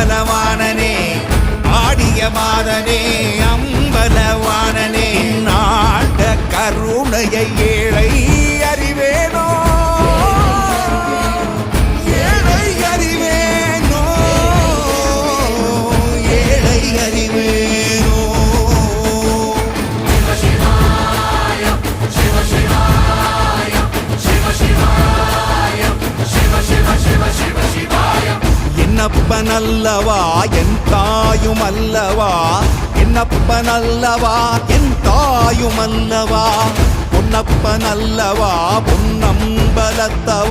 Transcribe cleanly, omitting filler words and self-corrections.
அம்பலவாணனே ஆடிய மாதனே அம்பலவாணனே நாட கருணையை ஏழை அறிவேனோ ஏழை அறிவேனோ ஏழை அறிவேனோ என்னப்பனல்லவா என் தாயும் அல்லவா என்னப்பனல்லவா என் தாயும் அல்லவா பொன்னப்பனல்லவா பொன்னம்பலத்தவா